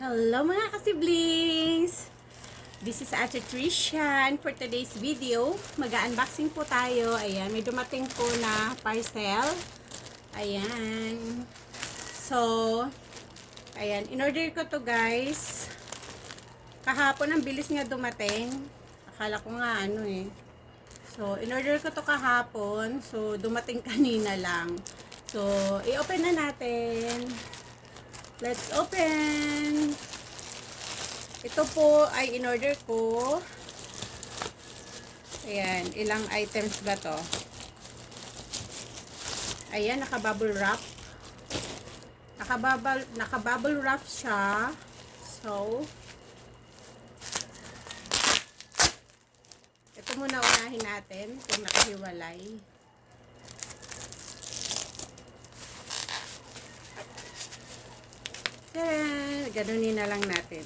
Hello mga kasiblings! This is Ate Trishan. For today's video, mag-unboxing po tayo. Ayan, may dumating po na parcel. Ayan. So, ayan, in-order ko to guys. Kahapon, ang bilis nga dumating. Akala ko nga So, in-order ko to kahapon. So, dumating kanina lang. So, i-open na natin. Let's open! Ito po ay in-order ko. Ayan, ilang items ba to? Ayan, naka-bubble wrap. Naka-bubble wrap siya. So, ito muna unahin natin kung nakahiwalay. Tadaan! Ganunin na lang natin.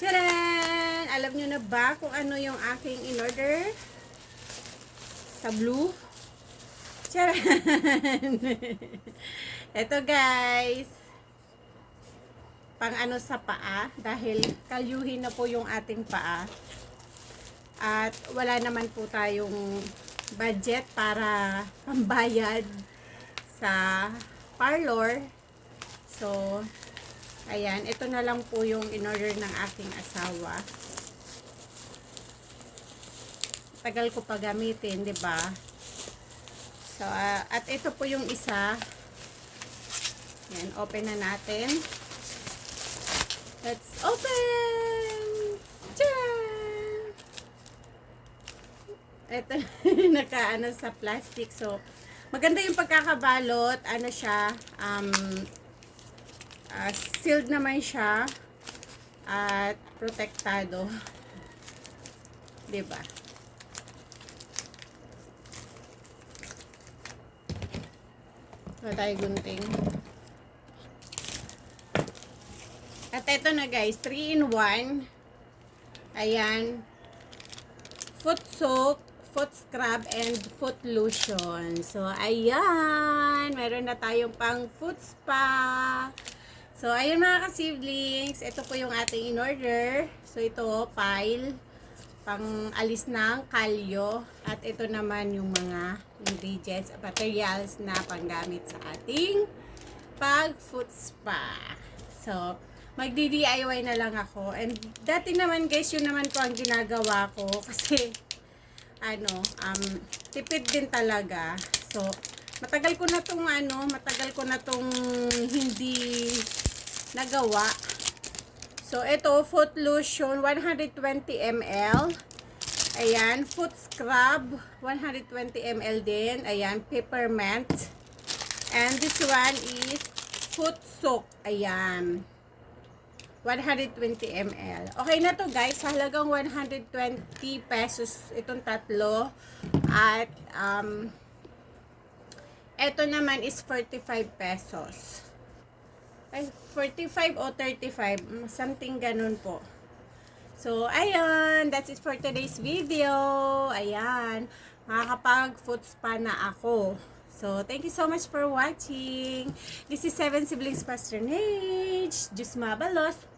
Tadaan! Alam nyo na ba kung ano yung aking in-order? Sa blue? Tadaan! Ito guys. Pang ano sa paa. Dahil kalyuhin na po yung ating paa. At wala naman po tayong budget para pambayad sa parlor. So, ayan, ito na lang po yung in-order ng aking asawa. Tagal ko pa gamitin, 'di ba? So, at ito po yung isa. Yan, open na natin. Let's open! Tcharam! Ito, nakaano sa plastic. So, maganda yung pagkakabalot. Ano siya, sealed naman siya. At protektado. Diba? Wala tayo gunting. At ito na guys, 3-in-1. Ayan. Foot soap, foot scrub, and foot lotion. So, ayan. Meron na tayong pang foot spa. So, ayun mga ka-siblings. Ito po yung ating in-order. So, ito, pile. Pang alis ng kalyo. At ito naman yung mga ingredients, materials na panggamit sa ating pag-foot spa. So, magdi-DIY na lang ako. And dati naman guys, yun naman po ang ginagawa ko. Kasi, tipid din talaga. So, matagal ko na tong hindi nagawa. So, ito, foot lotion, 120 ml. Ayan, foot scrub, 120 ml din. Ayan, peppermint. And this one is foot soak. Ayan. 120 ml. Okay na to guys. Halagang 120 pesos itong tatlo. At ito naman is 45 pesos. Ay, 45 o 35. Something ganun po. So, ayun. That's it for today's video. Ayan. Makakapag foot spa na ako. So, thank you so much for watching. This is 7 Siblings Patronage. Diyos mabalos.